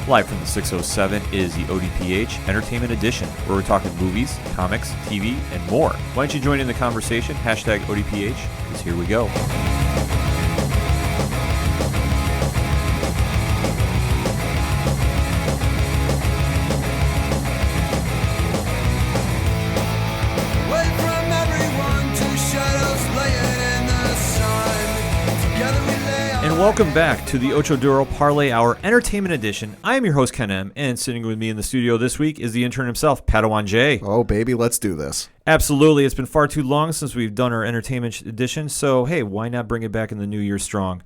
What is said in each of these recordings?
Live from the 607 is the ODPH Entertainment Edition, where we're talking movies, comics, TV, and more. Why don't you join in the conversation? Hashtag ODPH, because here we go. Welcome back to the Ocho Duro Parlay Hour Entertainment Edition. I am your host, Ken M., and sitting with me in the studio this week is the intern himself, Padawan J. Oh, baby, let's do this. Absolutely. It's been far too long since we've done our Entertainment Edition, so hey, why not bring it back in the new year strong?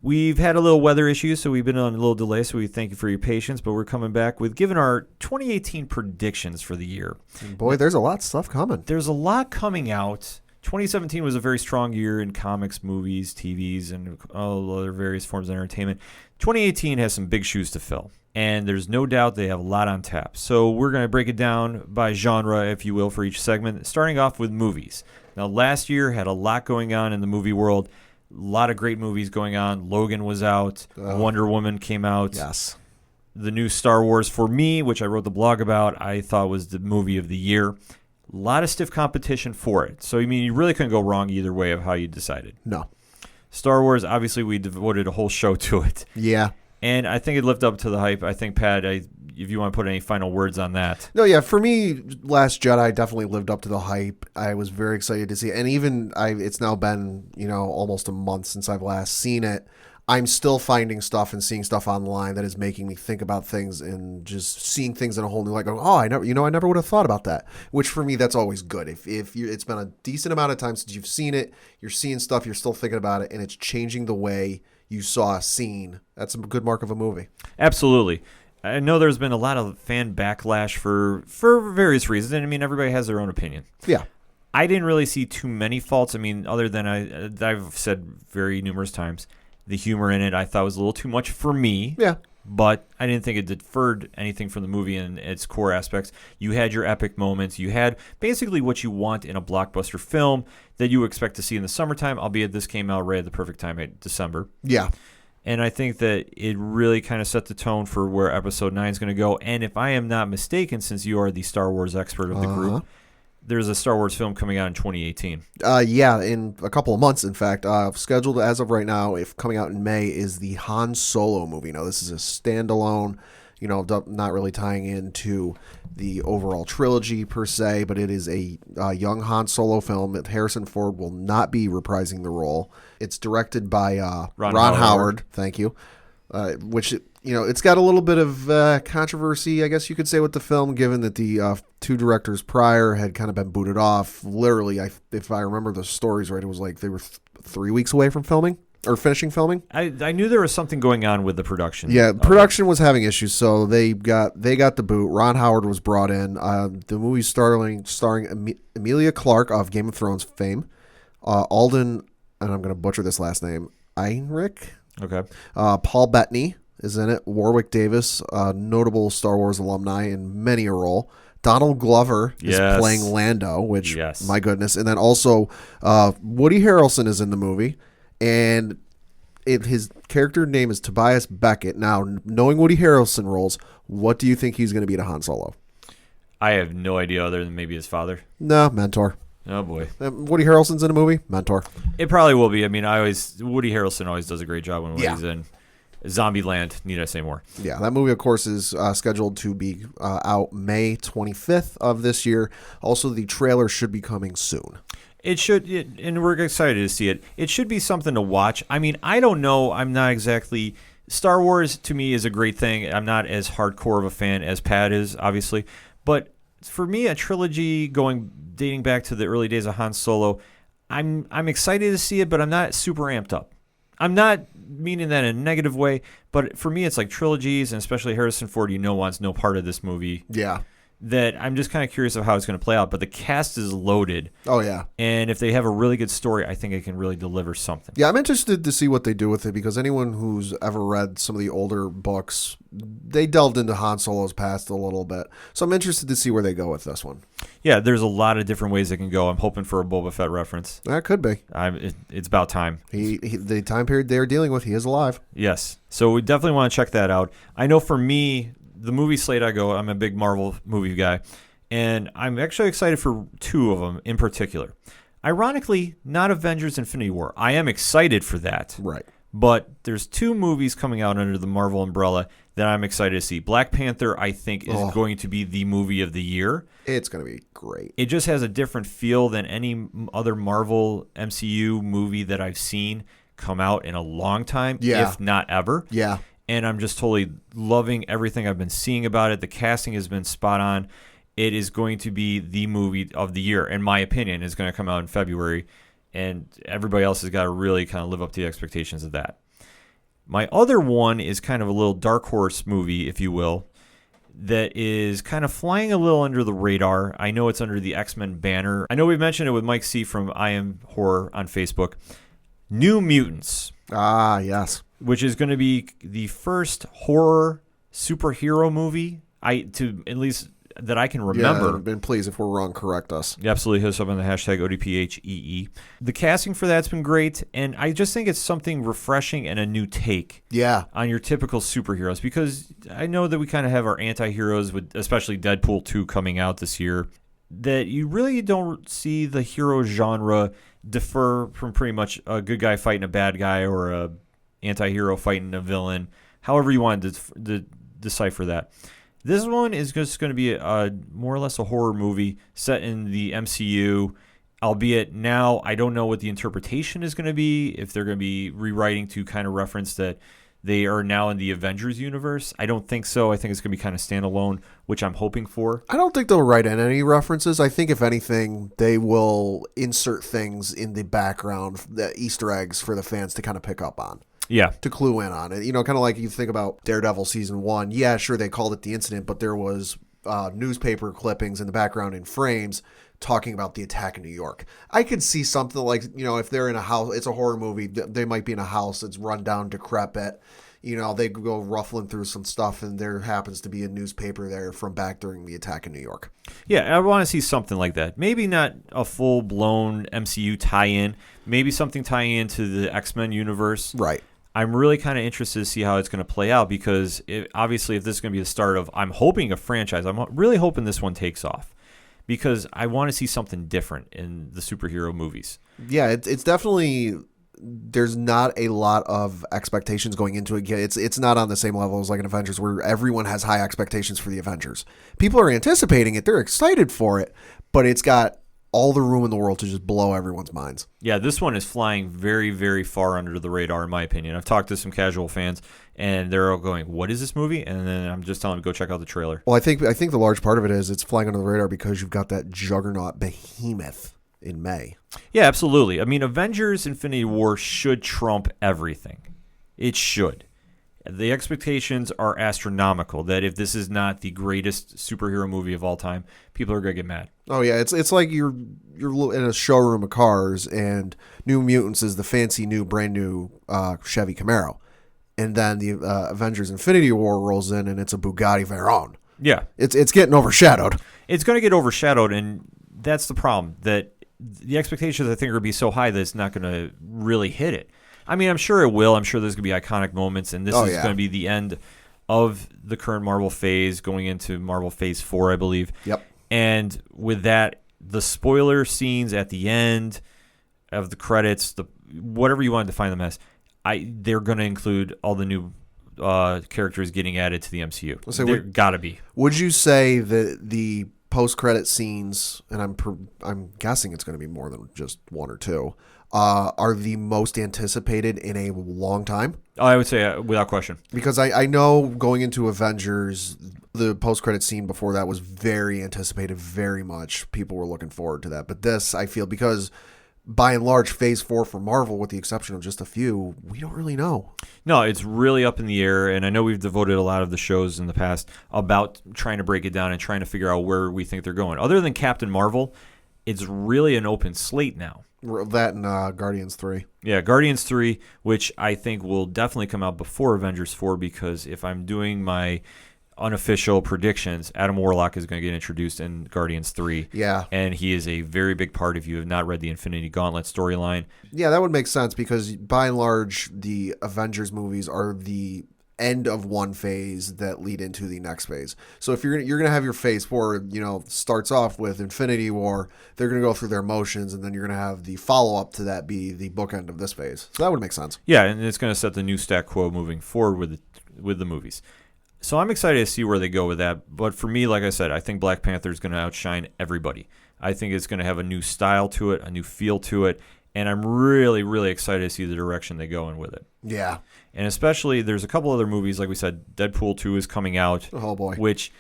We've had a little weather issues, so we've been on a little delay, so we thank you for your patience, but we're coming back with giving our 2018 predictions for the year. Boy, there's a lot of stuff coming. There's a lot coming out. 2017 was a very strong year in comics, movies, TVs, and all other various forms of entertainment. 2018 has some big shoes to fill, and there's no doubt they have a lot on tap. So we're going to break it down by genre, if you will, for each segment, starting off with movies. Now, last year had a lot going on in the movie world, a lot of great movies going on. Logan was out, Wonder Woman came out. Yes. The new Star Wars, for me, which I wrote the blog about, I thought was the movie of the year. A lot of stiff competition for it. So, I mean, you really couldn't go wrong either way of how you decided. No. Star Wars, obviously, we devoted a whole show to it. Yeah. And I think it lived up to the hype. I think, Pat, if you want to put any final words on that. No, yeah, for me, Last Jedi definitely lived up to the hype. I was very excited to see it. And even it's now been, almost a month since I've last seen it. I'm still finding stuff and seeing stuff online that is making me think about things and just seeing things in a whole new light. Going, I never would have thought about that. Which for me, that's always good. If it's been a decent amount of time since you've seen it, you're seeing stuff, you're still thinking about it, and it's changing the way you saw a scene. That's a good mark of a movie. Absolutely. I know there's been a lot of fan backlash for various reasons, and I mean, everybody has their own opinion. Yeah. I didn't really see too many faults. I mean, other than I've said very numerous times, the humor in it I thought was a little too much for me. Yeah. But I didn't think it deferred anything from the movie in its core aspects. You had your epic moments. You had basically what you want in a blockbuster film that you expect to see in the summertime, albeit this came out right at the perfect time in December. Yeah. And I think that it really kind of set the tone for where Episode 9 is going to go. And if I am not mistaken, since you are the Star Wars expert of the group, there's a Star Wars film coming out in 2018. Yeah, in a couple of months, in fact. Scheduled as of right now, if coming out in May, is the Han Solo movie. Now, this is a standalone, not really tying into the overall trilogy per se, but it is a young Han Solo film that Harrison Ford will not be reprising the role. It's directed by Ron Howard. Thank you. Which, it's got a little bit of controversy, I guess you could say, with the film, given that the two directors prior had kind of been booted off. Literally, if I remember the stories right, it was like they were 3 weeks away from filming or finishing filming. I knew there was something going on with the production. Yeah, production was having issues, so they got the boot. Ron Howard was brought in. The movie starring Emilia Clarke of Game of Thrones fame, Alden, and I'm going to butcher this last name, Einrich. Okay. Paul Bettany is in it. Warwick Davis, notable Star Wars alumni in many a role. Donald Glover is playing Lando, which, my goodness. And then also Woody Harrelson is in the movie. And his character name is Tobias Beckett. Now, knowing Woody Harrelson roles, what do you think he's going to be to Han Solo? I have no idea other than maybe his father. No, mentor. Oh, boy. Woody Harrelson's in a movie? Mentor. It probably will be. I mean, Woody Harrelson always does a great job when he's in Zombieland. Need I say more? Yeah, that movie, of course, is scheduled to be out May 25th of this year. Also, the trailer should be coming soon. It should, and we're excited to see it. It should be something to watch. I mean, I don't know. I'm not exactly... Star Wars, to me, is a great thing. I'm not as hardcore of a fan as Pat is, obviously. But for me, a trilogy dating back to the early days of Han Solo, I'm excited to see it, but I'm not super amped up. I'm not meaning that in a negative way, but for me, it's like trilogies, and especially Harrison Ford, wants no part of this movie. Yeah. That I'm just kind of curious of how it's going to play out. But the cast is loaded. Oh, yeah. And if they have a really good story, I think it can really deliver something. Yeah, I'm interested to see what they do with it, because anyone who's ever read some of the older books, they delved into Han Solo's past a little bit. So I'm interested to see where they go with this one. Yeah, there's a lot of different ways it can go. I'm hoping for a Boba Fett reference. That could be. It's about time. The time period they're dealing with, he is alive. Yes. So we definitely want to check that out. I know for me, the movie slate I'm a big Marvel movie guy, and I'm actually excited for two of them in particular. Ironically, not Avengers Infinity War. I am excited for that. Right. But there's two movies coming out under the Marvel umbrella that I'm excited to see. Black Panther, I think, is going to be the movie of the year. It's going to be great. It just has a different feel than any other Marvel MCU movie that I've seen come out in a long time, if not ever. Yeah. And I'm just totally loving everything I've been seeing about it. The casting has been spot on. It is going to be the movie of the year, in my opinion. It's going to come out in February, and everybody else has got to really kind of live up to the expectations of that. My other one is kind of a little dark horse movie, if you will, that is kind of flying a little under the radar. I know it's under the X-Men banner. I know we've mentioned it with Mike C. from I Am Horror on Facebook. New Mutants. Ah, yes. Which is going to be the first horror superhero movie, at least that I can remember. Yeah, and please, if we're wrong, correct us. Absolutely, hit us up on the hashtag ODPHEE. The casting for that's been great, and I just think it's something refreshing and a new take on your typical superheroes, because I know that we kind of have our anti-heroes, with especially Deadpool 2 coming out this year, that you really don't see the hero genre differ from pretty much a good guy fighting a bad guy or a anti-hero fighting a villain, however you want to decipher that. This one is just going to be more or less a horror movie set in the MCU, albeit now I don't know what the interpretation is going to be, if they're going to be rewriting to kind of reference that they are now in the Avengers universe. I don't think so. I think it's going to be kind of standalone, which I'm hoping for. I don't think they'll write in any references. I think, if anything, they will insert things in the background, the Easter eggs for the fans to kind of pick up on. Yeah. To clue in on it. You know, kind of like you think about Daredevil Season 1. Yeah, sure, they called it the incident, but there was newspaper clippings in the background in frames talking about the attack in New York. I could see something like, you know, if they're in a house, it's a horror movie, they might be in a house that's run down, decrepit. You know, they go ruffling through some stuff, and there happens to be a newspaper there from back during the attack in New York. Yeah, I want to see something like that. Maybe not a full-blown MCU tie-in. Maybe something tying into the X-Men universe. Right. I'm really kind of interested to see how it's going to play out, because obviously if this is going to be the start of, I'm hoping, a franchise, I'm really hoping this one takes off, because I want to see something different in the superhero movies. Yeah, it's definitely, there's not a lot of expectations going into it. It's not on the same level as like an Avengers, where everyone has high expectations for the Avengers. People are anticipating it. They're excited for it, but it's got all the room in the world to just blow everyone's minds. Yeah, this one is flying very, very far under the radar, in my opinion. I've talked to some casual fans, and they're all going, "What is this movie?" And then I'm just telling them to go check out the trailer. Well, I think the large part of it is it's flying under the radar because you've got that juggernaut behemoth in May. Yeah, absolutely. I mean, Avengers Infinity War should trump everything. It should. The expectations are astronomical that if this is not the greatest superhero movie of all time, people are going to get mad. Oh yeah, it's like you're in a showroom of cars, and New Mutants is the fancy new brand new Chevy Camaro, and then the Avengers Infinity War rolls in, and it's a Bugatti Veyron. Yeah, it's getting overshadowed. It's going to get overshadowed, and that's the problem. That the expectations, I think, are going to be so high that it's not going to really hit it. I mean, I'm sure it will. I'm sure there's going to be iconic moments, and this is going to be the end of the current Marvel phase, going into Marvel Phase 4, I believe. Yep. And with that, the spoiler scenes at the end of the credits, whatever you want to define them as, they're going to include all the new characters getting added to the MCU. There got to be. Would you say that the post-credit scenes, and I'm guessing it's going to be more than just one or two, are the most anticipated in a long time? I would say without question. Because I know going into Avengers, the post-credit scene before that was very anticipated, very much. People were looking forward to that. But this, I feel, because by and large, Phase 4 for Marvel, with the exception of just a few, we don't really know. No, it's really up in the air, and I know we've devoted a lot of the shows in the past about trying to break it down and trying to figure out where we think they're going. Other than Captain Marvel, it's really an open slate now. That and Guardians 3. Yeah, Guardians 3, which I think will definitely come out before Avengers 4, because if I'm doing my unofficial predictions, Adam Warlock is going to get introduced in Guardians 3. Yeah. And he is a very big part if you have not read the Infinity Gauntlet storyline. Yeah, that would make sense because by and large, the Avengers movies are the end of one phase that lead into the next phase. So if you're gonna have your phase 4, starts off with Infinity War, they're gonna go through their motions, and then you're gonna have the follow up to that be the bookend of this phase. So that would make sense. Yeah, and it's going to set the new stat quo moving forward with the movies. So I'm excited to see where they go with that. But for me, like I said, I think Black Panther is going to outshine everybody. I think it's going to have a new style to it, a new feel to it, and I'm really, really excited to see the direction they go in with it. Yeah. And especially, there's a couple other movies, like we said, Deadpool 2 is coming out. Oh, boy. Which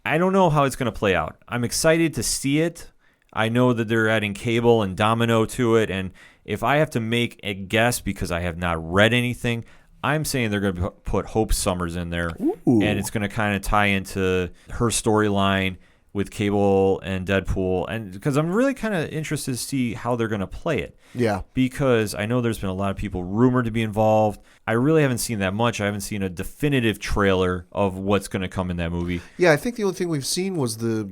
I don't know how it's going to play out. I'm excited to see it. I know that they're adding Cable and Domino to it, and if I have to make a guess because I have not read anything, I'm saying they're going to put Hope Summers in there, Ooh. and it's going to kind of tie into her storyline with Cable and Deadpool, and because I'm really kind of interested to see how they're going to play it. Yeah. Because I know there's been a lot of people rumored to be involved. I really haven't seen that much. I haven't seen a definitive trailer of what's going to come in that movie. Yeah, I think the only thing we've seen was the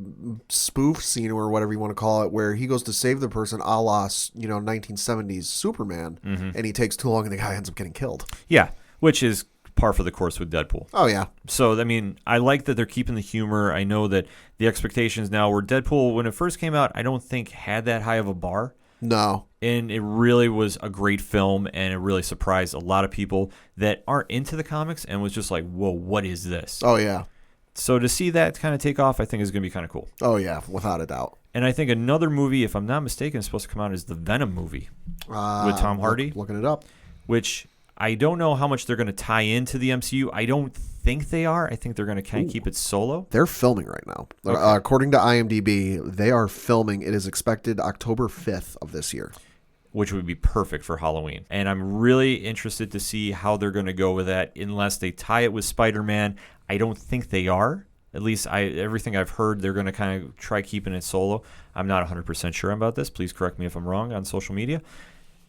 spoof scene or whatever you want to call it, where he goes to save the person a la, 1970s Superman, and he takes too long and the guy ends up getting killed. Yeah, which is par for the course with Deadpool. Oh, yeah. So, I mean, I like that they're keeping the humor. I know that the expectations now were Deadpool, when it first came out, I don't think had that high of a bar. No. And it really was a great film, and it really surprised a lot of people that aren't into the comics and was just like, whoa, what is this? Oh, yeah. So to see that kind of take off, I think is going to be kind of cool. Oh, yeah, without a doubt. And I think another movie, if I'm not mistaken, is supposed to come out is the Venom movie with Tom Hardy. Looking it up. Which I don't know how much they're going to tie into the MCU. I don't think they are. I think they're going to kind of keep it solo. They're filming right now. Okay. According to IMDb, they are filming. It is expected October 5th of this year. Which would be perfect for Halloween. And I'm really interested to see how they're going to go with that unless they tie it with Spider-Man. I don't think they are. At least everything I've heard, they're going to kind of try keeping it solo. I'm not 100% sure about this. Please correct me if I'm wrong on social media.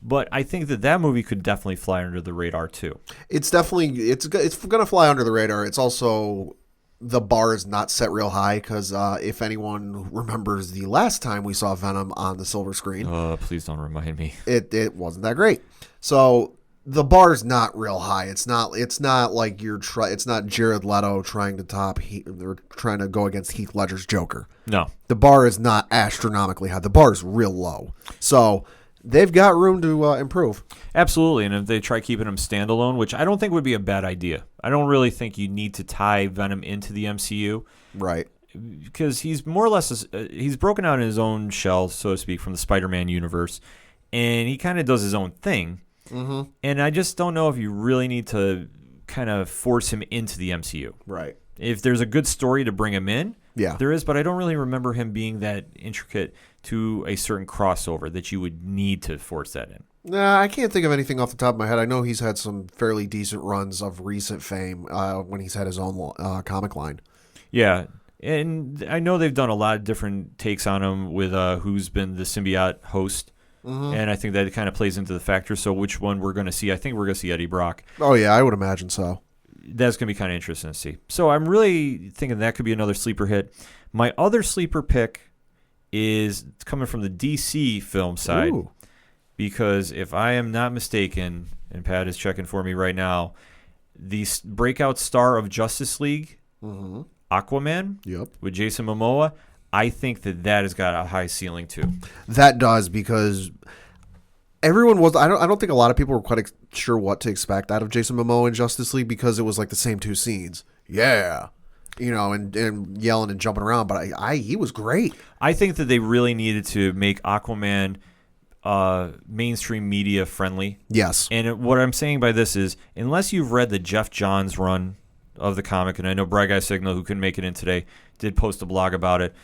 But I think that movie could definitely fly under the radar too. It's definitely it's going to fly under the radar. It's also the bar is not set real high because if anyone remembers the last time we saw Venom on the silver screen, please don't remind me. It wasn't that great. So the bar's not real high. It's not like it's not Jared Leto trying to top or trying to go against Heath Ledger's Joker. No, the bar is not astronomically high. The bar is real low. So they've got room to improve. Absolutely. And if they try keeping him standalone, which I don't think would be a bad idea. I don't really think you need to tie Venom into the MCU. Right. Because he's more or less, he's broken out in his own shell, so to speak, from the Spider-Man universe. And he kind of does his own thing. Mm-hmm. And I just don't know if you really need to kind of force him into the MCU. Right. If there's a good story to bring him in, yeah, there is, but I don't really remember him being that intricate to a certain crossover that you would need to force that in. Nah, I can't think of anything off the top of my head. I know he's had some fairly decent runs of recent fame when he's had his own comic line. Yeah, and I know they've done a lot of different takes on him with who's been the symbiote host. Mm-hmm. And I think that kind of plays into the factor. So which one we're going to see? I think we're going to see Eddie Brock. Oh, yeah, I would imagine so. That's going to be kind of interesting to see. So I'm really thinking that could be another sleeper hit. My other sleeper pick is coming from the DC film side. Ooh. Because if I am not mistaken, and Pat is checking for me right now, the breakout star of Justice League, mm-hmm. Aquaman, yep, with Jason Momoa, I think that has got a high ceiling too. That does, because everyone was. I don't think a lot of people were quite sure what to expect out of Jason Momoa in Justice League because it was like the same two scenes. Yeah. And yelling and jumping around, but he was great. I think that they really needed to make Aquaman mainstream media friendly. Yes. And what I'm saying by this is, unless you've read the Jeff Johns run of the comic, and I know Bright Guy Signal, who couldn't make it in today, did post a blog about it,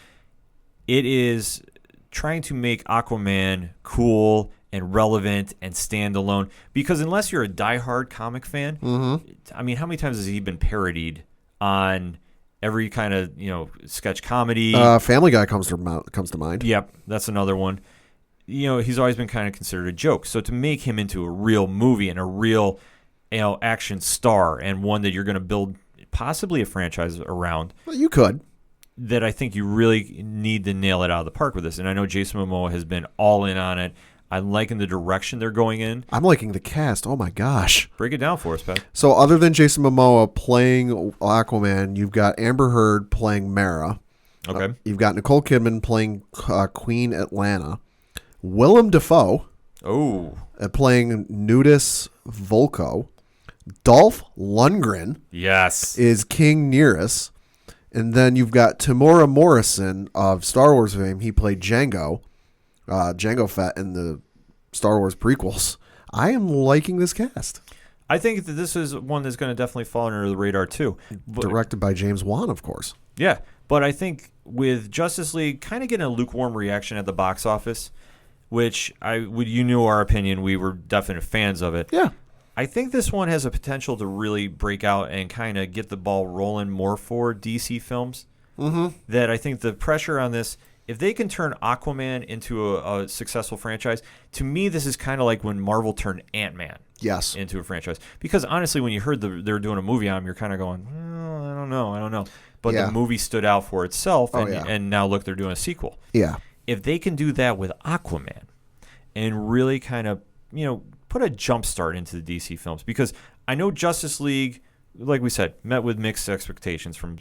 it is trying to make Aquaman cool and relevant and standalone. Because unless you're a diehard comic fan, mm-hmm. I mean, how many times has he been parodied on every kind of sketch comedy? Family Guy comes to mind. Yep, that's another one. He's always been kind of considered a joke. So to make him into a real movie and a real action star and one that you're going to build possibly a franchise around. Well, you could. That I think you really need to nail it out of the park with this. And I know Jason Momoa has been all in on it. I'm liking the direction they're going in. I'm liking the cast. Oh, my gosh. Break it down for us, Pat. So other than Jason Momoa playing Aquaman, you've got Amber Heard playing Mara. Okay. You've got Nicole Kidman playing Queen Atlanta. Willem Dafoe playing Nudis Volko. Dolph Lundgren is King Nereus. And then you've got Tamora Morrison of Star Wars fame. He played Jango Fett in the Star Wars prequels. I am liking this cast. I think that this is one that's going to definitely fall under the radar too. Directed by James Wan, of course. Yeah, but I think with Justice League kind of getting a lukewarm reaction at the box office, which you knew our opinion, we were definite fans of it. Yeah. I think this one has a potential to really break out and kind of get the ball rolling more for DC films. Mm-hmm. That I think the pressure on this, if they can turn Aquaman into a successful franchise, to me this is kind of like when Marvel turned Ant-Man into a franchise. Because honestly, when you heard they're doing a movie on them, you're kind of going, well, I don't know. But the movie stood out for itself, and now look, they're doing a sequel. Yeah. If they can do that with Aquaman and really kind of, put a jump start into the DC films, because I know Justice League, like we said, met with mixed expectations from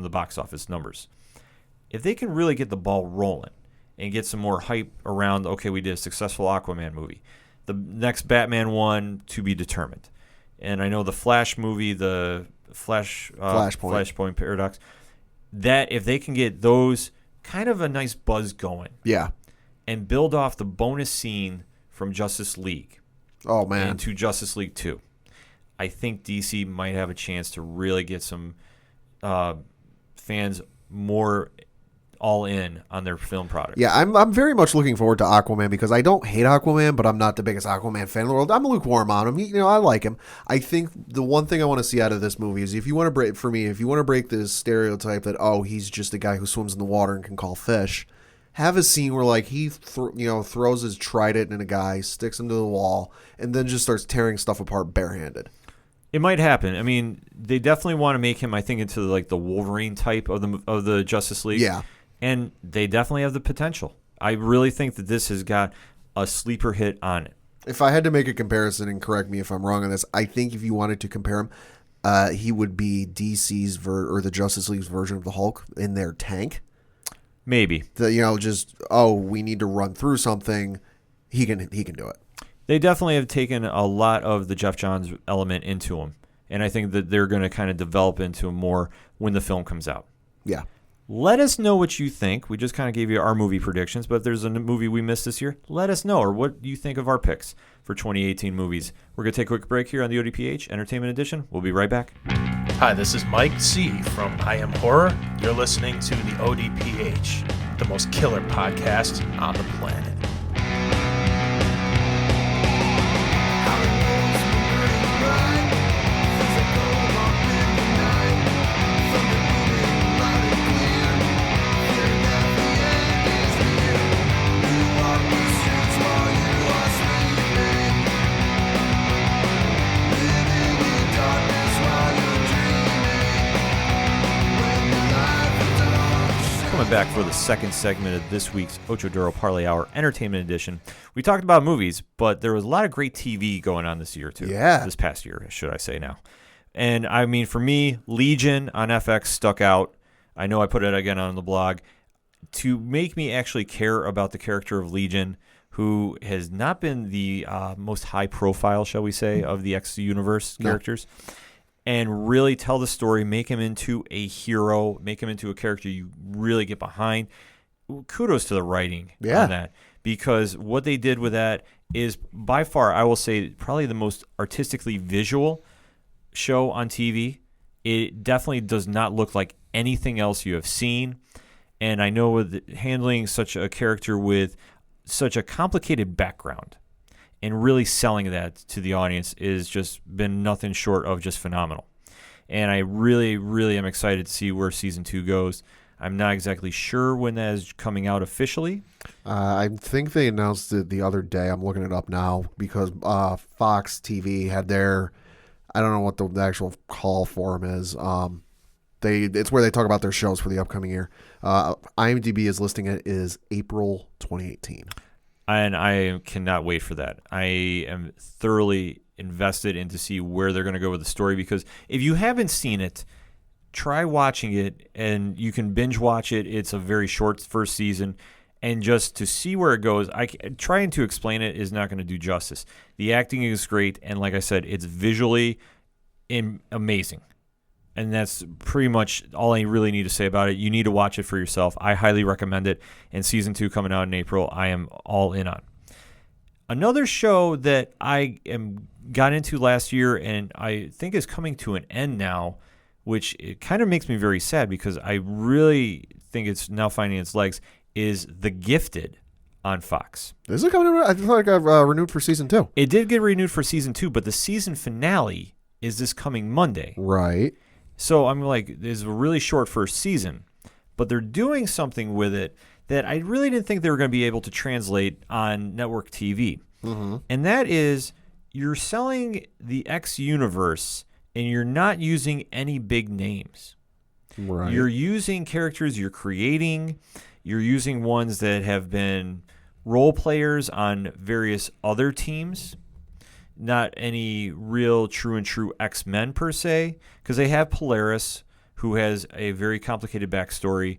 the box office numbers. If they can really get the ball rolling and get some more hype around, okay, we did a successful Aquaman movie, the next Batman one to be determined, and I know the Flash movie, the Flashpoint Paradox, that if they can get those kind of a nice buzz going, and build off the bonus scene from Justice League. Oh, man. Into Justice League 2. I think DC might have a chance to really get some fans more all in on their film product. Yeah, I'm very much looking forward to Aquaman, because I don't hate Aquaman, but I'm not the biggest Aquaman fan in the world. I'm lukewarm on him. I like him. I think the one thing I want to see out of this movie is if you want to break this stereotype that, he's just a guy who swims in the water and can call fish, have a scene where he throws his trident in a guy, sticks him to the wall, and then just starts tearing stuff apart barehanded. It might happen. I mean, they definitely want to make him, I think, into the Wolverine type of the Justice League. Yeah. And they definitely have the potential. I really think that this has got a sleeper hit on it. If I had to make a comparison, and correct me if I'm wrong on this, I think if you wanted to compare him, he would be DC's or the Justice League's version of the Hulk in their tank. Maybe. We need to run through something. He can do it. They definitely have taken a lot of the Jeff Johns element into him. And I think that they're going to kind of develop into him more when the film comes out. Yeah. Let us know what you think. We just kind of gave you our movie predictions, but if there's a movie we missed this year, let us know, or what you think of our picks for 2018 movies. We're going to take a quick break here on the ODPH Entertainment Edition. We'll be right back. Hi, this is Mike C. from I Am Horror. You're listening to the ODPH, the most killer podcast on the planet. Back for the second segment of this week's Ocho Duro Parlay Hour Entertainment Edition. We talked about movies, but there was a lot of great TV going on this year, too. Yeah. This past year, should I say now. And, I mean, for me, Legion on FX stuck out. I know I put it again on the blog. To make me actually care about the character of Legion, who has not been the most high profile, shall we say, of the X Universe characters. And really tell the story, make him into a hero, make him into a character you really get behind. Kudos to the writing on that, because what they did with that is by far, I will say, probably the most artistically visual show on TV. It definitely does not look like anything else you have seen. And I know with handling such a character with such a complicated background, and really selling that to the audience is just been nothing short of just phenomenal. And I really, really am excited to see where Season 2 goes. I'm not exactly sure when that is coming out officially. I think they announced it the other day. I'm looking it up now because Fox TV had their I don't know what the actual call for them is. It's where they talk about their shows for the upcoming year. IMDb is listing it is April 2018. And I cannot wait for that. I am thoroughly invested in to see where they're going to go with the story, because if you haven't seen it, try watching it, and you can binge watch it. It's a very short first season, and just to see where it goes, trying to explain it is not going to do justice. The acting is great, and like I said, it's visually amazing. And that's pretty much all I really need to say about it. You need to watch it for yourself. I highly recommend it. And season 2 coming out in April, I am all in on. Another show that I got into last year and I think is coming to an end now, which it kind of makes me very sad because I really think it's now finding its legs, is The Gifted on Fox. Is it coming? I thought it got renewed for season 2. It did get renewed for season 2, but the season finale is this coming Monday. Right. So I'm like, there's a really short first season, but they're doing something with it that I really didn't think they were going to be able to translate on network TV. Mm-hmm. And that is, you're selling the X universe and you're not using any big names. Right. You're using characters you're creating. You're using ones that have been role players on various other teams. Not any real true X-Men per se, because they have Polaris, who has a very complicated backstory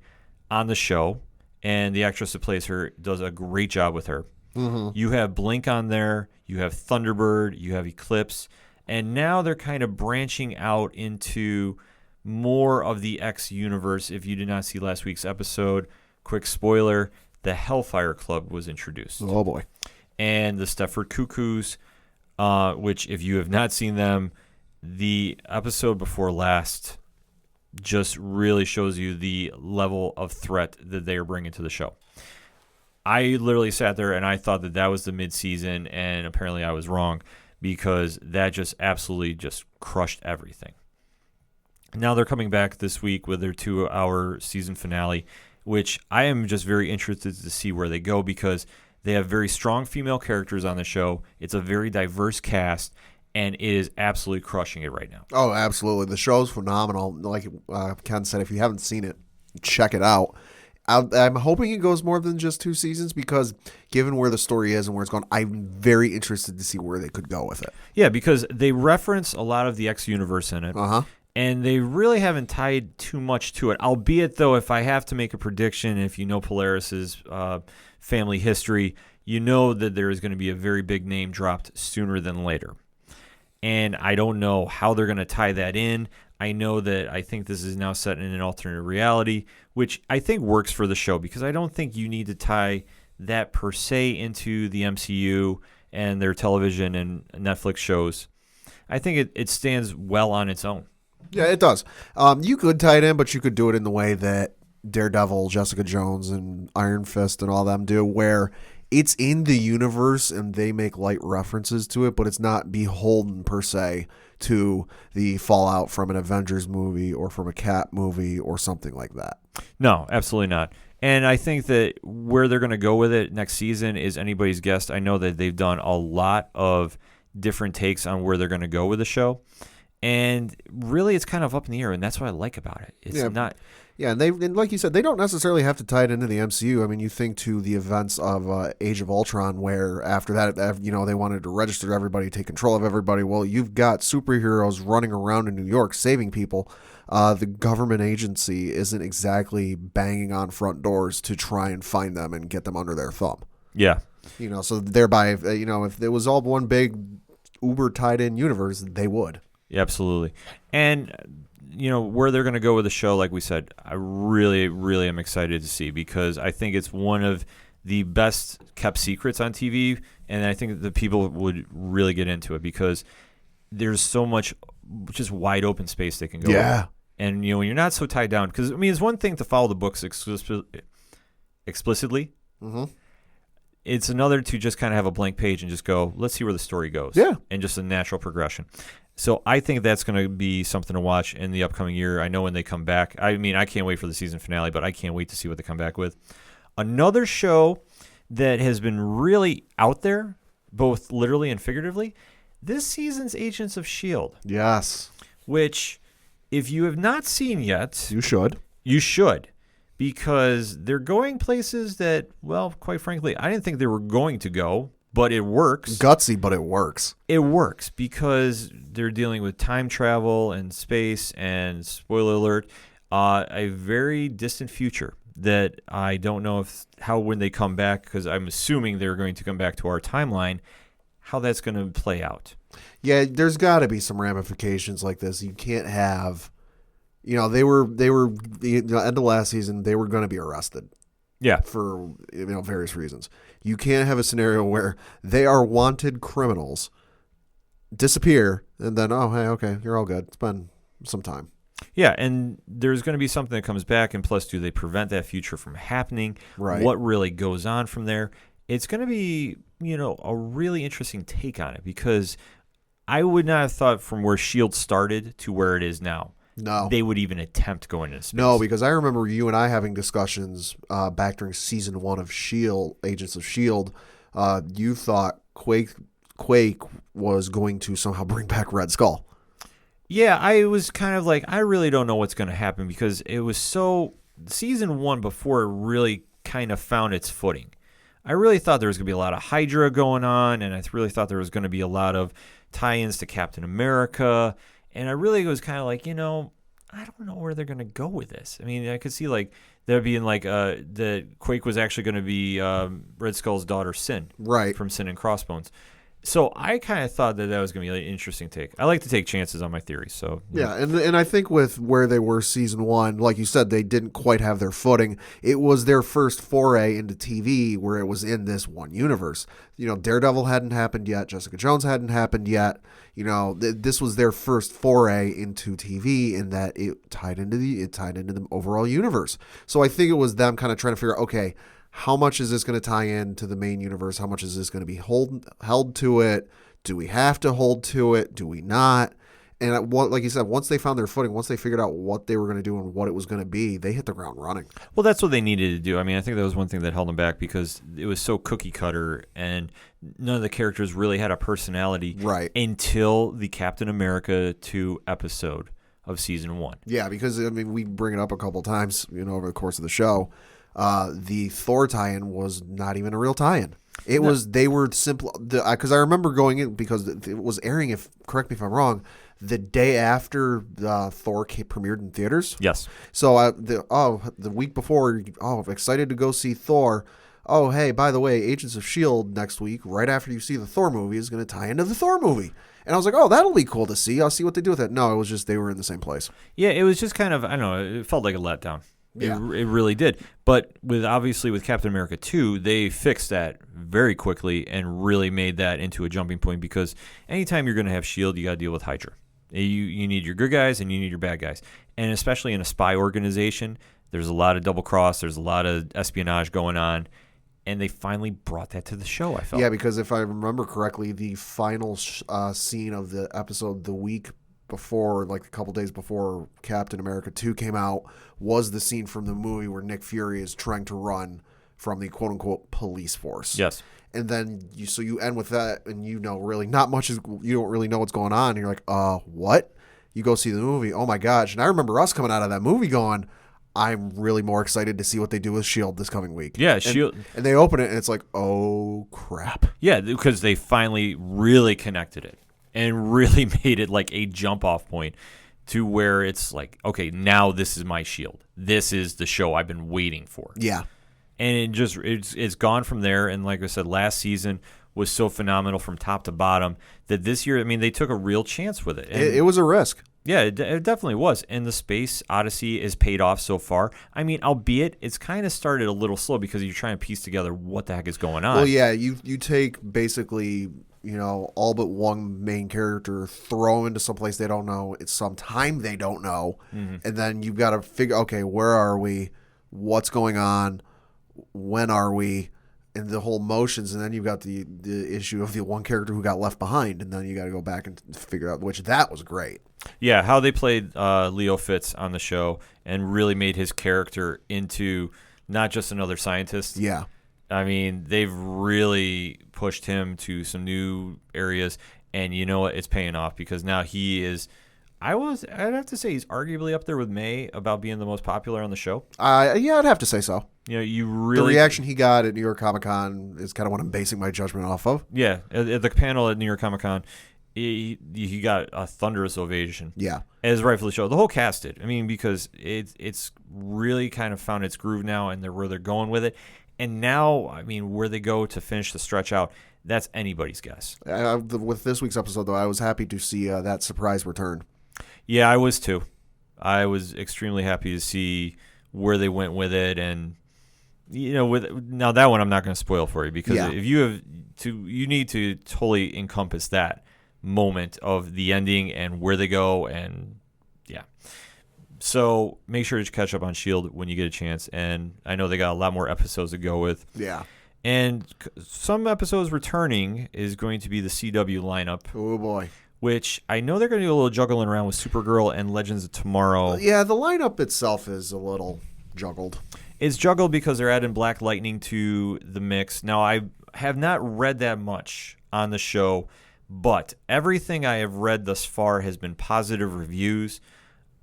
on the show, and the actress that plays her does a great job with her. Mm-hmm. You have Blink on there, you have Thunderbird, you have Eclipse, and now they're kind of branching out into more of the X universe. If you did not see last week's episode, quick spoiler, the Hellfire Club was introduced. Oh, boy. And the Stepford Cuckoos, which if you have not seen them, the episode before last just really shows you the level of threat that they are bringing to the show. I literally sat there and I thought that was the mid-season, and apparently I was wrong, because that just absolutely just crushed everything. Now they're coming back this week with their 2-hour season finale, which I am just very interested to see where they go, because they have very strong female characters on the show. It's a very diverse cast, and it is absolutely crushing it right now. Oh, absolutely. The show's phenomenal. Like Ken said, if you haven't seen it, check it out. I'm hoping it goes more than just 2 seasons, because given where the story is and where it's going, I'm very interested to see where they could go with it. Yeah, because they reference a lot of the X universe in it. Uh-huh. And they really haven't tied too much to it. Albeit, though, if I have to make a prediction, if you know Polaris's family history, you know that there is going to be a very big name dropped sooner than later. And I don't know how they're going to tie that in. I know that I think this is now set in an alternate reality, which I think works for the show, because I don't think you need to tie that per se into the MCU and their television and Netflix shows. I think it stands well on its own. Yeah, it does. You could tie it in, but you could do it in the way that Daredevil, Jessica Jones, and Iron Fist and all them do, where it's in the universe and they make light references to it, but it's not beholden per se to the fallout from an Avengers movie or from a Cap movie or something like that. No, absolutely not. And I think that where they're going to go with it next season is anybody's guess. I know that they've done a lot of different takes on where they're going to go with the show. And really, it's kind of up in the air, and that's what I like about it. It's not... Yeah, and like you said, they don't necessarily have to tie it into the MCU. I mean, you think to the events of Age of Ultron, where after that, they wanted to register everybody, take control of everybody. Well, you've got superheroes running around in New York saving people. The government agency isn't exactly banging on front doors to try and find them and get them under their thumb. Yeah. So thereby, if it was all one big uber tied in universe, they would. Yeah, absolutely. And where they're going to go with the show, like we said, I really, really am excited to see, because I think it's one of the best kept secrets on TV, and I think that people would really get into it, because there's so much just wide open space they can go. Yeah. With. And when you're not so tied down, because it's one thing to follow the books explicitly. Mm-hmm. It's another to just kind of have a blank page and just go, let's see where the story goes. Yeah. And just a natural progression. So I think that's going to be something to watch in the upcoming year. I know when they come back. I mean, I can't wait for the season finale, but I can't wait to see what they come back with. Another show that has been really out there, both literally and figuratively, this season's Agents of S.H.I.E.L.D., Yes. which, if you have not seen yet, You should. you should, because they're going places that, well, quite frankly, I didn't think they were going to go, but it works. Gutsy, but it works. It works because they're dealing with time travel and space and, spoiler alert, a very distant future that I don't know when they come back, because I'm assuming they're going to come back to our timeline, how that's going to play out. Yeah, there's got to be some ramifications like this. You can't have, they were the end of last season, they were going to be arrested. Yeah. For various reasons. You can't have a scenario where they are wanted criminals, disappear, and then, oh, hey, okay, you're all good. It's been some time. Yeah, and there's going to be something that comes back, and plus, do they prevent that future from happening? Right. What really goes on from there? It's going to be, a really interesting take on it, because I would not have thought from where S.H.I.E.L.D. started to where it is now, No. they would even attempt going into space. No, because I remember you and I having discussions back during season 1 of S.H.I.E.L.D., Agents of S.H.I.E.L.D. You thought Quake was going to somehow bring back Red Skull. Yeah, I was kind of like, I really don't know what's going to happen, because it was season 1 before it really kind of found its footing. I really thought there was going to be a lot of Hydra going on, and I really thought there was going to be a lot of tie-ins to Captain America, and I really was kind of like, I don't know where they're going to go with this. I mean, I could see like there being like that Quake was actually going to be Red Skull's daughter Sin, right, from Sin and Crossbones. So I kind of thought that was going to be an interesting take. I like to take chances on my theories. So yeah, and I think with where they were season 1, like you said, they didn't quite have their footing. It was their first foray into TV where it was in this one universe. Daredevil hadn't happened yet. Jessica Jones hadn't happened yet. This was their first foray into TV in that it tied into the overall universe. So I think it was them kind of trying to figure out, okay, how much is this going to tie into the main universe? How much is this going to be held to it? Do we have to hold to it? Do we not? And like you said, once they found their footing, once they figured out what they were going to do and what it was going to be, they hit the ground running. Well, that's what they needed to do. I mean, I think that was one thing that held them back, because it was so cookie cutter and none of the characters really had a personality until the Captain America 2 episode of season 1. Yeah, because we bring it up a couple times, over the course of the show. The Thor tie-in was not even a real tie-in. They were simple, because I remember going in, because it was airing, correct me if I'm wrong, the day after Thor premiered in theaters. Yes. So the week before, excited to go see Thor. Oh, hey, by the way, Agents of S.H.I.E.L.D. next week, right after you see the Thor movie, is going to tie into the Thor movie. And I was like, oh, that'll be cool to see. I'll see what they do with it. No, it was just they were in the same place. Yeah, it was just kind of, I don't know, it felt like a letdown. Yeah. It really did. But with Captain America 2, they fixed that very quickly and really made that into a jumping point, because anytime you're going to have S.H.I.E.L.D., you got to deal with Hydra. You need your good guys and you need your bad guys. And especially in a spy organization, there's a lot of double cross, there's a lot of espionage going on. And they finally brought that to the show, I felt. Yeah, because if I remember correctly, the final scene of the episode the week before, like a couple days before Captain America 2 came out, was the scene from the movie where Nick Fury is trying to run from the quote-unquote police force. Yes. And then you end with that, and really not much you don't really know what's going on. And you're like, what? You go see the movie. Oh my gosh. And I remember us coming out of that movie going, I'm really more excited to see what they do with S.H.I.E.L.D. this coming week. Yeah, S.H.I.E.L.D. And they open it, and it's like, oh, crap. Yeah, because they finally really connected it and really made it like a jump-off point to where it's like, okay, now this is my S.H.I.E.L.D. This is the show I've been waiting for. Yeah. And it's gone from there. And like I said, last season was so phenomenal from top to bottom that this year, they took a real chance with it. And it was a risk. Yeah, it definitely was. And the Space Odyssey is paid off so far. Albeit it's kind of started a little slow because you're trying to piece together what the heck is going on. Well, yeah, you take basically, all but one main character, throw them into someplace they don't know. It's some time they don't know. Mm-hmm. And then you've got to figure, okay, where are we? What's going on? When are we? And the whole motions, and then you've got the issue of the one character who got left behind, and then you got to go back and figure out, which that was great. Yeah, how they played Leo Fitz on the show and really made his character into not just another scientist. Yeah. They've really pushed him to some new areas, And you know what? It's paying off because now he is. I'd have to say he's arguably up there with May about being the most popular on the show. Yeah, I'd have to say so. You know, you really The reaction he got at New York Comic Con is kind of what I'm basing my judgment off of. Yeah, at the panel at New York Comic Con, he got a thunderous ovation. Yeah. As rightfully so. The whole cast did. I mean, because it's really kind of found its groove now, and where they're going with it. And now, I mean, where they go to finish the stretch out, that's anybody's guess. With this week's episode, though, I was happy to see that surprise return. Yeah, I was too. I was extremely happy to see where they went with it, and now that one I'm not going to spoil for you because if you need to totally encompass that moment of the ending and where they go, and yeah. So make sure to catch up on S.H.I.E.L.D. when you get a chance, and I know they got a lot more episodes to go with. Yeah. And some episodes returning is going to be the CW lineup. Oh boy. Which I know they're going to do a little juggling around with Supergirl and Legends of Tomorrow. Yeah, the lineup itself is a little juggled. It's juggled because they're adding Black Lightning to the mix. Now, I have not read that much on the show, but everything I have read thus far has been positive reviews,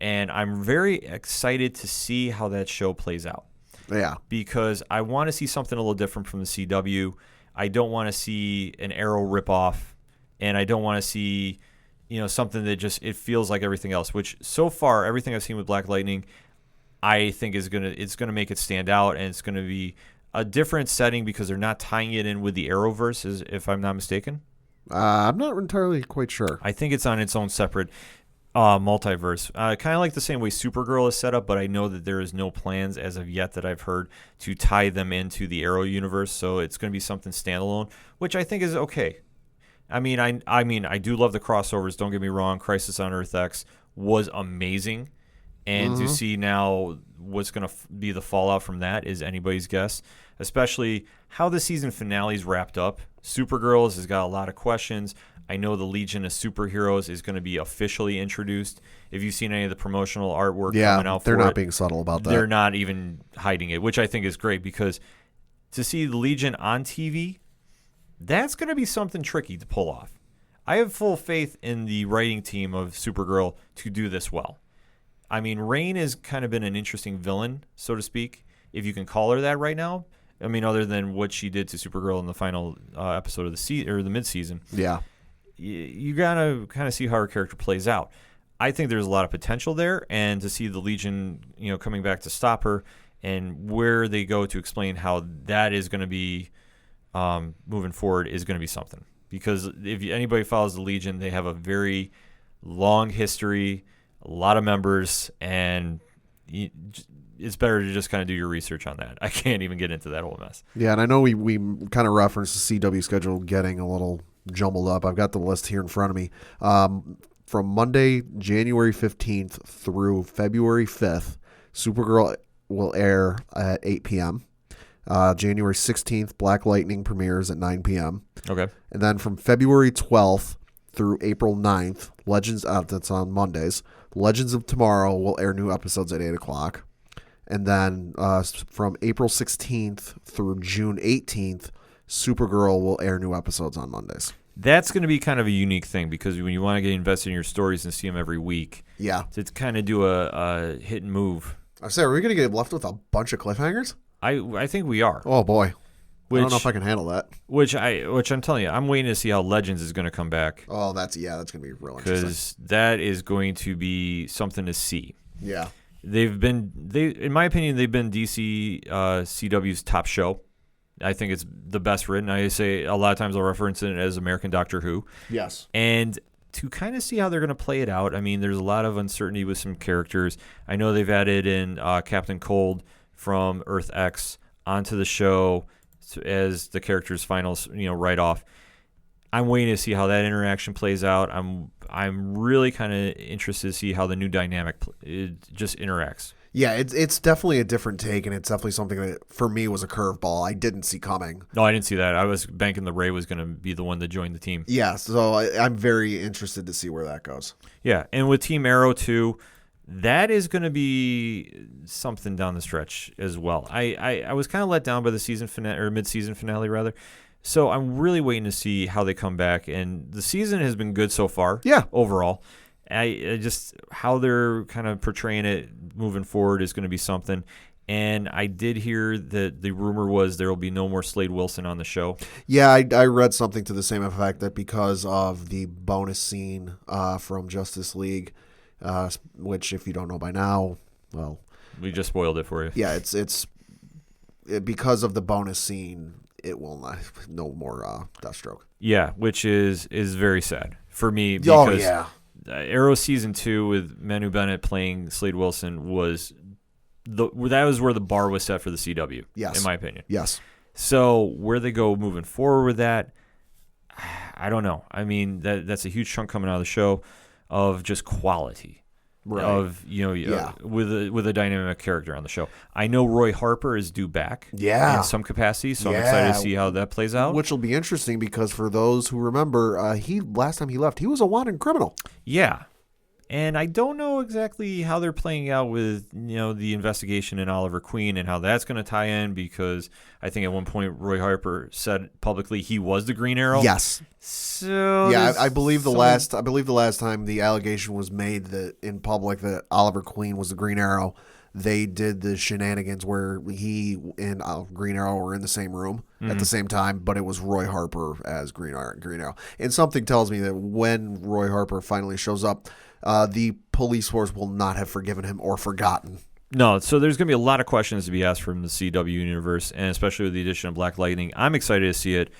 and I'm very excited to see how that show plays out. Yeah. Because I want to see something a little different from the CW. I don't want to see an Arrow ripoff, and I don't want to see something that just it feels like everything else, which so far everything I've seen with Black Lightning I think it's gonna make it stand out, and it's gonna be a different setting because they're not tying it in with the Arrowverse, if I'm not mistaken. I'm not entirely quite sure. I think it's on its own separate multiverse, kind of like the same way Supergirl is set up, but I know that there is no plans as of yet that I've heard to tie them into the Arrow universe, so it's going to be something standalone, which I think is okay. I mean, I do love the crossovers. Don't get me wrong. Crisis on Earth X was amazing, and to see now what's going to be the fallout from that is anybody's guess. Especially how the season finale's wrapped up. Supergirl has got a lot of questions. I know the Legion of Superheroes is going to be officially introduced. If you've seen any of the promotional artwork coming out for it, they're not being subtle about that. They're not even hiding it, which I think is great because to see the Legion on TV, that's going to be something tricky to pull off. I have full faith in the writing team of Supergirl to do this well. I mean, Rain has kind of been an interesting villain, so to speak, if you can call her that right now. I mean, other than what she did to Supergirl in the final episode of the mid-season. Yeah. You got to kind of see how her character plays out. I think there's a lot of potential there, and to see the Legion, coming back to stop her and where they go to explain how that is going to be moving forward is going to be something. Because if anybody follows the Legion, they have a very long history, a lot of members, and it's better to just kind of do your research on that. I can't even get into that whole mess. Yeah, and I know we kind of referenced the CW schedule getting a little jumbled up. I've got the list here in front of me. From Monday, January 15th through February 5th, Supergirl will air at 8 p.m. January 16th, Black Lightning premieres at 9 p.m. Okay. And then from February 12th through April 9th, that's on Mondays, Legends of Tomorrow will air new episodes at 8 o'clock. And then from April 16th through June 18th, Supergirl will air new episodes on Mondays. That's going to be kind of a unique thing because when you want to get invested in your stories and see them every week, to kind of do a hit and move. I say, are we going to get left with a bunch of cliffhangers? I think we are. Oh boy, I don't know if I can handle that. Which I'm telling you, I'm waiting to see how Legends is going to come back. Oh, that's going to be real interesting because that is going to be something to see. Yeah, in my opinion, they've been DC CW's top show. I think it's the best written. I say a lot of times I'll reference it as American Doctor Who. Yes. And to kind of see how they're going to play it out, I mean, there's a lot of uncertainty with some characters. I know they've added in Captain Cold from Earth X onto the show as the character's final, write-off. I'm waiting to see how that interaction plays out. I'm really kind of interested to see how the new dynamic just interacts. Yeah, it's definitely a different take, and it's definitely something that, for me, was a curveball I didn't see coming. No, I didn't see that. I was banking the Ray was going to be the one to join the team. Yeah, so I'm very interested to see where that goes. Yeah, and with Team Arrow, too, that is going to be something down the stretch as well. I was kind of let down by the season finale, or mid-season finale, rather, So I'm really waiting to see how they come back. And the season has been good so far. Yeah. Overall. I just how they're kind of portraying it moving forward is going to be something. And I did hear that the rumor was there will be no more Slade Wilson on the show. Yeah, I read something to the same effect that because of the bonus scene from Justice League, which if you don't know by now, well, we just spoiled it for you. Yeah, it's because of the bonus scene, it will not no more Deathstroke. Yeah, which is very sad for me because oh yeah. Arrow season 2 with Manu Bennett playing Slade Wilson that was where the bar was set for the CW. Yes, in my opinion. Yes. So where they go moving forward with that, I don't know. I mean that's a huge chunk coming out of the show of just quality. Right. Of with a dynamic character on the show. I know Roy Harper is due back. Yeah. In some capacity, so I'm excited to see how that plays out. Which will be interesting because for those who remember, last time he left, he was a wanted criminal. Yeah. And I don't know exactly how they're playing out with the investigation in Oliver Queen and how that's going to tie in because I think at one point Roy Harper said publicly he was the Green Arrow. Yes. So yeah, I believe the last time the allegation was made that in public that Oliver Queen was the Green Arrow, they did the shenanigans where he and Green Arrow were in the same room at the same time, but it was Roy Harper as Green Arrow. And something tells me that when Roy Harper finally shows up, the police force will not have forgiven him or forgotten. No, so there's going to be a lot of questions to be asked from the CW universe, and especially with the addition of Black Lightning. I'm excited to see it.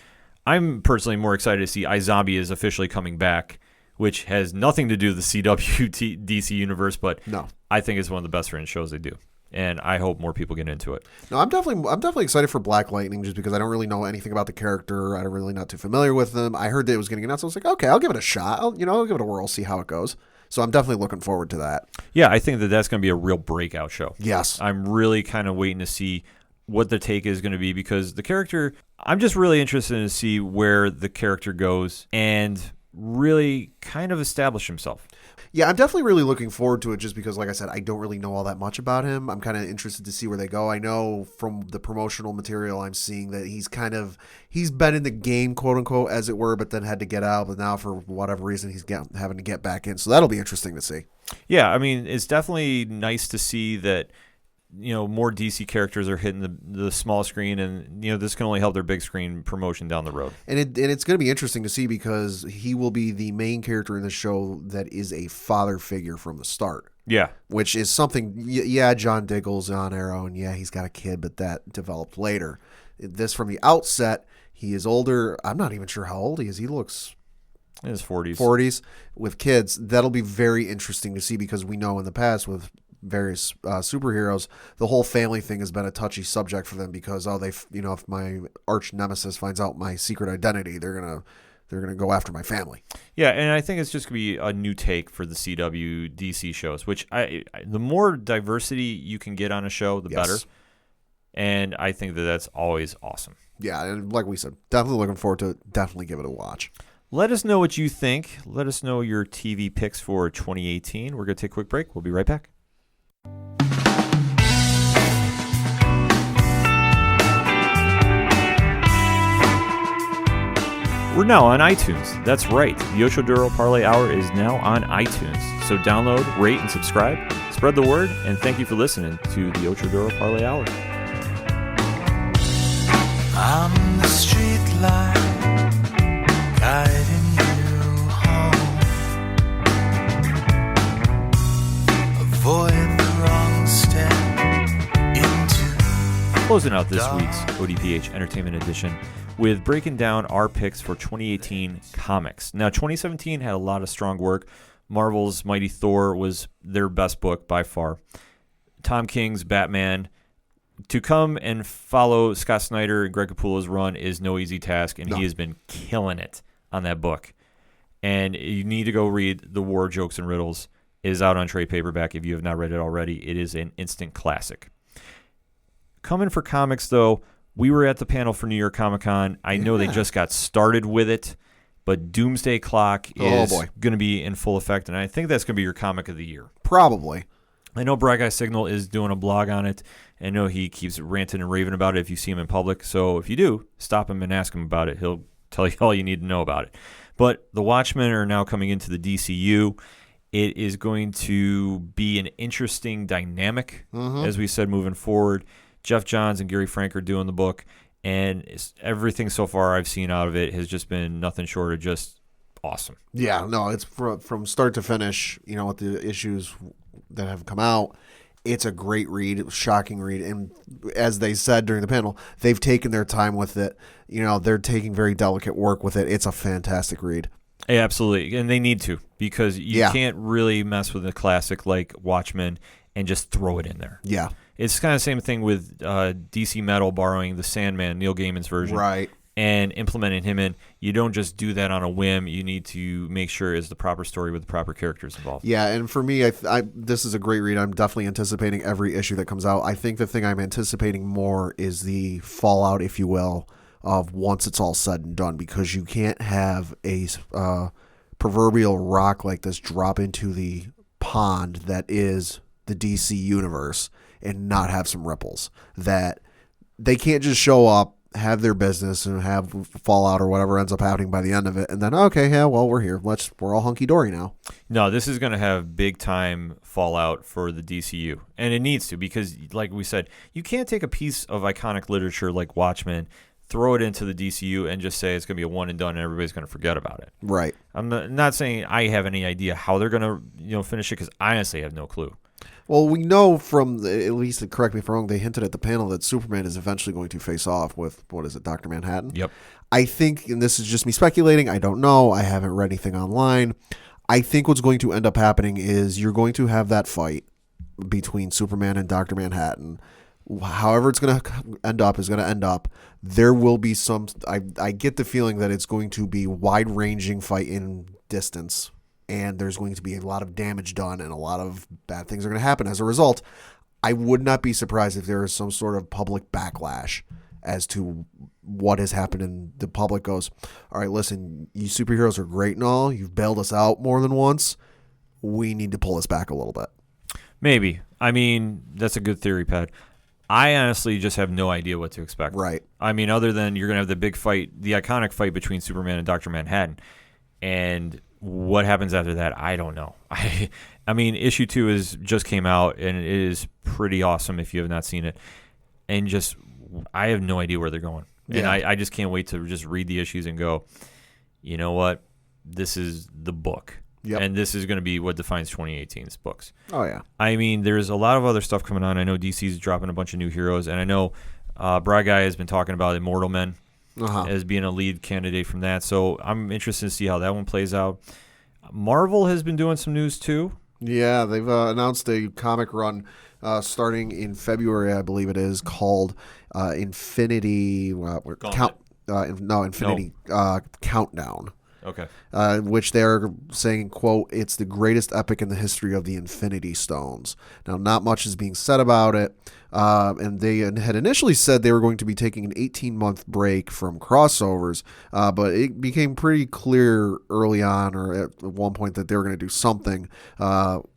I'm personally more excited to see iZombie is officially coming back, which has nothing to do with the CW DC universe, but no. I think it's one of the best written shows they do, and I hope more people get into it. No, I'm definitely excited for Black Lightning just because I don't really know anything about the character. I'm really not too familiar with them. I heard that it was getting announced. I was like, okay, I'll give it a shot. I'll give it a whirl, see how it goes. So I'm definitely looking forward to that. Yeah, I think that's going to be a real breakout show. Yes. I'm really kind of waiting to see what the take is going to be because the character, I'm just really interested to see where the character goes and really kind of establish himself. Yeah, I'm definitely really looking forward to it just because, like I said, I don't really know all that much about him. I'm kind of interested to see where they go. I know from the promotional material I'm seeing that he's been in the game, quote unquote, as it were, but then had to get out. But now for whatever reason, he's having to get back in. So that'll be interesting to see. Yeah, I mean, it's definitely nice to see that more DC characters are hitting the small screen, and this can only help their big screen promotion down the road. And it's going to be interesting to see because he will be the main character in the show that is a father figure from the start. Yeah, which is something. Yeah, John Diggle's on Arrow, and yeah, he's got a kid, but that developed later. This from the outset, he is older. I'm not even sure how old he is. He looks in his 40s. 40s with kids. That'll be very interesting to see because we know in the past with various superheroes, the whole family thing has been a touchy subject for them because if my arch nemesis finds out my secret identity, they're gonna go after my family. Yeah, and I think it's just gonna be a new take for the CW DC shows, which the more diversity you can get on a show, the better. And I think that's always awesome. Yeah, and like we said, definitely looking forward to it. Definitely give it a watch. Let us know what you think. Let us know your TV picks for 2018. We're gonna take a quick break. We'll be right back. We're now on iTunes. That's right. The Ocho Duro Parlay Hour is now on iTunes. So download, rate, and subscribe. Spread the word, and thank you for listening to the Ocho Duro Parlay Hour. I'm the street light guiding you home. Avoid the wrong step into. Closing out this week's ODPH Entertainment Edition with breaking down our picks for 2018 comics. Now, 2017 had a lot of strong work. Marvel's Mighty Thor was their best book by far. Tom King's Batman. To come and follow Scott Snyder and Greg Capullo's run is no easy task, and he has been killing it on that book. And you need to go read The War, Jokes, and Riddles. It is out on trade paperback if you have not read it already. It is an instant classic. Coming for comics, though, we were at the panel for New York Comic Con. I know they just got started with it, but Doomsday Clock is going to be in full effect, and I think that's going to be your comic of the year. Probably. I know Bright Guy Signal is doing a blog on it. I know he keeps ranting and raving about it if you see him in public. So if you do, stop him and ask him about it. He'll tell you all you need to know about it. But the Watchmen are now coming into the DCU. It is going to be an interesting dynamic, as we said, moving forward. Jeff Johns and Gary Frank are doing the book, and everything so far I've seen out of it has just been nothing short of just awesome. Yeah, no, it's from start to finish, with the issues that have come out, it's a great read, shocking read. And as they said during the panel, they've taken their time with it. They're taking very delicate work with it. It's a fantastic read. Yeah, absolutely. And they need to, because you can't really mess with a classic like Watchmen and just throw it in there. Yeah. It's kind of the same thing with DC Metal borrowing the Sandman, Neil Gaiman's version. Right. And implementing him in. You don't just do that on a whim. You need to make sure it's the proper story with the proper characters involved. Yeah, and for me, this is a great read. I'm definitely anticipating every issue that comes out. I think the thing I'm anticipating more is the fallout, if you will, of once it's all said and done, because you can't have a proverbial rock like this drop into the pond that is the DC universe and not have some ripples. That they can't just show up, have their business, and have fallout or whatever ends up happening by the end of it, and then we're here. We're all hunky dory now. No, this is going to have big time fallout for the DCU, and it needs to, because, like we said, you can't take a piece of iconic literature like Watchmen, throw it into the DCU, and just say it's going to be a one and done, and everybody's going to forget about it. Right. I'm not saying I have any idea how they're going to finish it, because I honestly have no clue. Well, we know from, at least, correct me if I'm wrong, they hinted at the panel that Superman is eventually going to face off with, Dr. Manhattan? Yep. I think, and this is just me speculating, I don't know, I haven't read anything online, I think what's going to end up happening is you're going to have that fight between Superman and Dr. Manhattan. However it's going to end up is going to end up. There will be some, I get the feeling that it's going to be wide-ranging fight in distance, and there's going to be a lot of damage done, and a lot of bad things are going to happen as a result. I would not be surprised if there is some sort of public backlash as to what has happened, and the public goes, all right, listen, you superheroes are great and all. You've bailed us out more than once. We need to pull this back a little bit. Maybe. I mean, that's a good theory, Pat. I honestly just have no idea what to expect. Right. I mean, other than you're going to have the big fight, the iconic fight between Superman and Dr. Manhattan, and what happens after that, I don't know. I mean, issue 2 just came out, and it is pretty awesome if you have not seen it. And just, I have no idea where they're going. And I just can't wait to just read the issues and go, you know what? This is the book. Yep. And this is going to be what defines 2018's books. Oh, yeah. I mean, there's a lot of other stuff coming on. I know DC's dropping a bunch of new heroes, and I know Bry Guy has been talking about Immortal Men as being a lead candidate from that. So I'm interested to see how that one plays out. Marvel has been doing some news too. Yeah, they've announced a comic run starting in February, I believe it is, called Infinity Countdown. Okay. Which they're saying, quote, it's the greatest epic in the history of the Infinity Stones. Now, not much is being said about it. And they had initially said they were going to be taking an 18-month break from crossovers, but it became pretty clear early on, or at one point, that they were going to do something.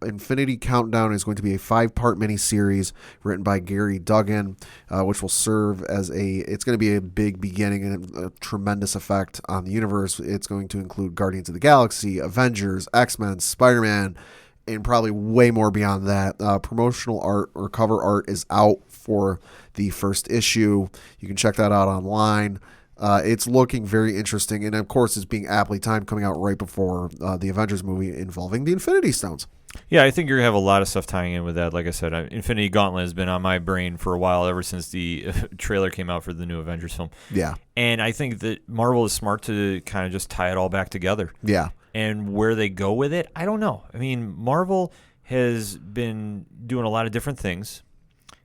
Infinity Countdown is going to be a 5-part miniseries written by Gary Duggan, which will serve as it's going to be a big beginning and a tremendous effect on the universe. It's going to include Guardians of the Galaxy, Avengers, X-Men, Spider-Man, and probably way more beyond that. Promotional art or cover art is out for the first issue. You can check that out online. It's looking very interesting, and of course it's being aptly timed, coming out right before the Avengers movie involving the Infinity Stones. Yeah, I think you're going to have a lot of stuff tying in with that. Like I said, Infinity Gauntlet has been on my brain for a while, ever since the trailer came out for the new Avengers film. Yeah. And I think that Marvel is smart to kind of just tie it all back together. Yeah. And where they go with it, I don't know. I mean, Marvel has been doing a lot of different things,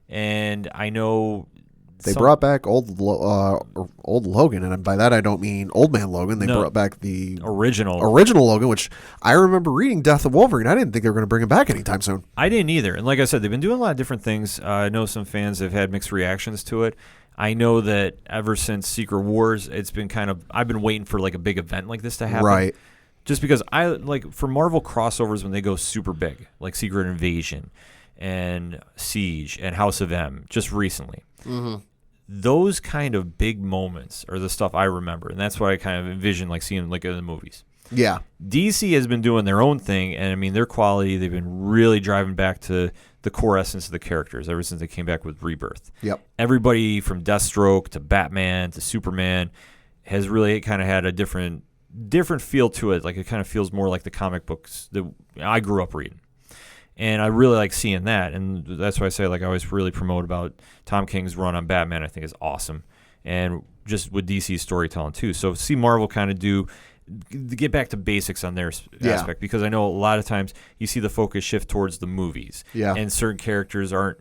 and I know they brought back old Logan, and by that I don't mean Old Man Logan. They brought back the original Logan, which I remember reading Death of Wolverine. I didn't think they were going to bring him back anytime soon. I didn't either. And like I said, they've been doing a lot of different things. I know some fans have had mixed reactions to it. I know that ever since Secret Wars, it's been I've been waiting for like a big event like this to happen. Right. Just because I like for Marvel crossovers when they go super big, like Secret Invasion and Siege and House of M just recently. Mm-hmm. Those kind of big moments are the stuff I remember, and that's what I kind of envision like seeing like in the movies. Yeah. DC has been doing their own thing, and I mean their quality. They've been really driving back to the core essence of the characters ever since they came back with Rebirth. Yep. Everybody from Deathstroke to Batman to Superman has really kind of had a different feel to it. Like it kind of feels more like the comic books that I grew up reading. And I really like seeing that, and that's why I say like I always really promote about Tom King's run on Batman. I think is awesome, and just with DC's storytelling too. So see Marvel kind of get back to basics on their aspect, because I know a lot of times you see the focus shift towards the movies, and certain characters aren't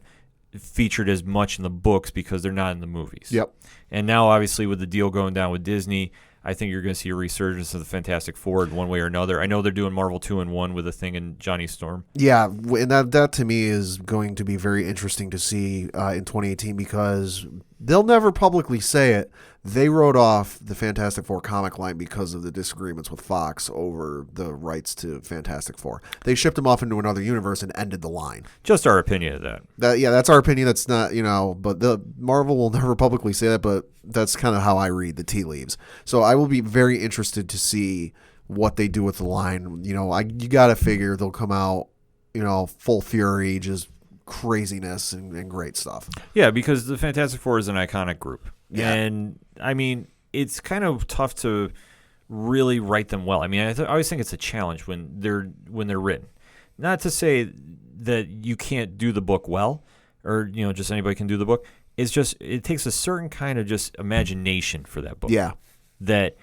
featured as much in the books because they're not in the movies. Yep. And now obviously with the deal going down with Disney, I think you're going to see a resurgence of the Fantastic Four in one way or another. I know they're doing Marvel 2-in-1 with a thing in Johnny Storm. Yeah, and that to me is going to be very interesting to see in 2018, because they'll never publicly say it. They wrote off the Fantastic Four comic line because of the disagreements with Fox over the rights to Fantastic Four. They shipped them off into another universe and ended the line. Just our opinion of that. That's our opinion. That's not, but the Marvel will never publicly say that, but that's kind of how I read the tea leaves. So I will be very interested to see what they do with the line. You got to figure they'll come out, full fury, just craziness and great stuff. Yeah, because the Fantastic Four is an iconic group. Yeah. And, I mean, it's kind of tough to really write them well. I mean, I always think it's a challenge when they're written. Not to say that you can't do the book well, or, just anybody can do the book. It's just, it takes a certain kind of just imagination for that book. Yeah. That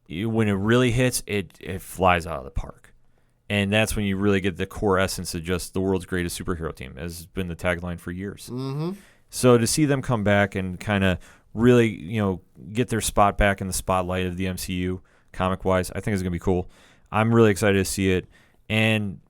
when it really hits, it flies out of the park. And that's when you really get the core essence of just the world's greatest superhero team, has been the tagline for years. Mm-hmm. So to see them come back and kind of really, get their spot back in the spotlight of the MCU, comic-wise, I think it's going to be cool. I'm really excited to see it. And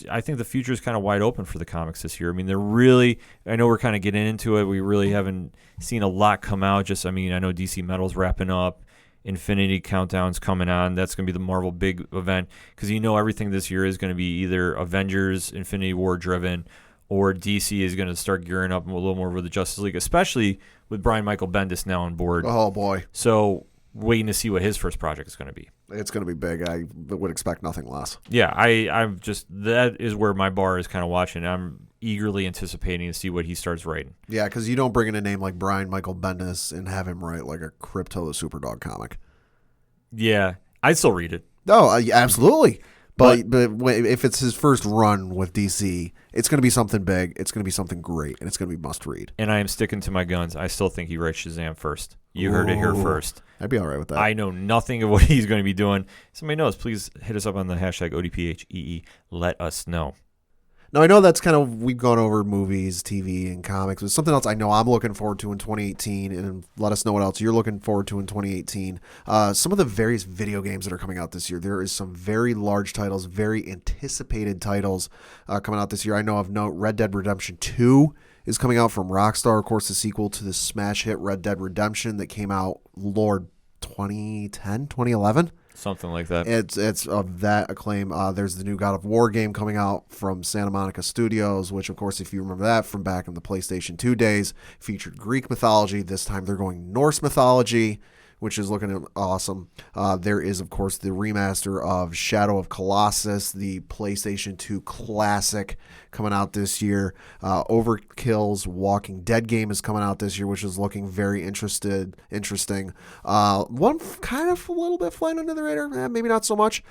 I think the future is kind of wide open for the comics this year. I mean, I know we're kind of getting into it. We really haven't seen a lot come out. I know DC Metal's wrapping up. Infinity Countdown's coming on. That's going to be the Marvel big event, because everything this year is going to be either Avengers, Infinity War driven, or DC is going to start gearing up a little more with the Justice League, especially with Brian Michael Bendis now on board. Oh, boy. So waiting to see what his first project is going to be. It's going to be big. I would expect nothing less. Yeah, I'm just, that is where my bar is kind of watching. I'm eagerly anticipating to see what he starts writing. Yeah, because you don't bring in a name like Brian Michael Bendis and have him write like a Crypto the Superdog comic. Yeah, I'd still read it. No, absolutely. But if it's his first run with DC, it's going to be something big. It's going to be something great, and it's going to be must read. And I am sticking to my guns. I still think he writes Shazam first. You heard it here first. I'd be all right with that. I know nothing of what he's going to be doing. Somebody knows, please hit us up on the hashtag ODPHEE. Let us know. Now, I know that's kind of, we've gone over movies, TV, and comics, but something else I know I'm looking forward to in 2018, and let us know what else you're looking forward to in 2018. Some of the various video games that are coming out this year. There is some very large titles, very anticipated titles coming out this year. I know of note, Red Dead Redemption 2 is coming out from Rockstar, of course, the sequel to the smash hit Red Dead Redemption that came out, 2010, 2011? Something like that. It's of that acclaim. There's the new God of War game coming out from Santa Monica Studios, which, of course, if you remember that from back in the PlayStation 2 days, featured Greek mythology. This time they're going Norse mythology, which is looking awesome. There is, of course, the remaster of Shadow of Colossus, the PlayStation 2 classic, coming out this year. Overkill's Walking Dead game is coming out this year, which is looking very interesting. One kind of a little bit flying under the radar, maybe not so much.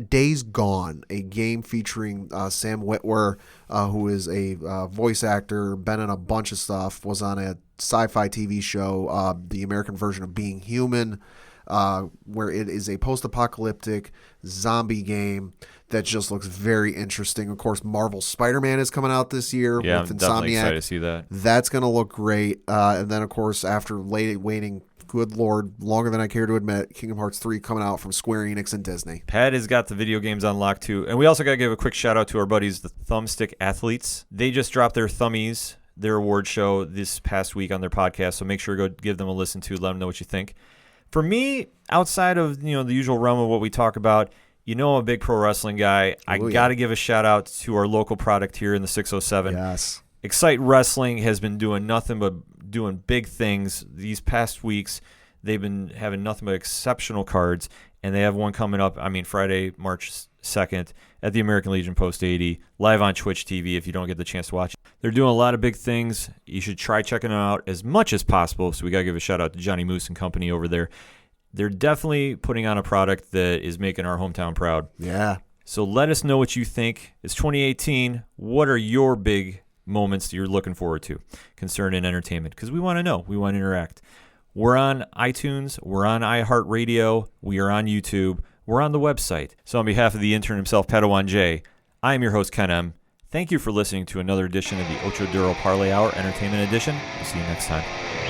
Days Gone, a game featuring Sam Witwer, who is a voice actor, been in a bunch of stuff, was on a sci-fi TV show, the American version of Being Human, where it is a post-apocalyptic zombie game that just looks very interesting. Of course, Marvel Spider-Man is coming out this year with I'm definitely Insomniac. excited to see that. That's going to look great. And then, of course, after waiting, good Lord, longer than I care to admit, Kingdom Hearts 3 coming out from Square Enix and Disney. Pat has got the video games on lock, too. And we also got to give a quick shout-out to our buddies, the Thumbstick Athletes. They just dropped their Thummies, their award show, this past week on their podcast, so make sure to go give them a listen to, let them know what you think. For me, outside of the usual realm of what we talk about, You know I'm a big pro wrestling guy. I got to give a shout out to our local product here in the 607. Yes. Excite Wrestling has been doing nothing but doing big things these past weeks. They've been having nothing but exceptional cards, and they have one coming up, Friday, March 2nd at the American Legion Post 80, live on Twitch TV if you don't get the chance to watch it. They're doing a lot of big things. You should try checking them out as much as possible, so we got to give a shout out to Johnny Moose and company over there. They're definitely putting on a product that is making our hometown proud. Yeah. So let us know what you think. It's 2018. What are your big moments that you're looking forward to concerning entertainment? Because we want to know. We want to interact. We're on iTunes. We're on iHeartRadio. We are on YouTube. We're on the website. So on behalf of the intern himself, Padawan J, I am your host, Ken M. Thank you for listening to another edition of the Ocho Duro Parlay Hour Entertainment Edition. We'll see you next time.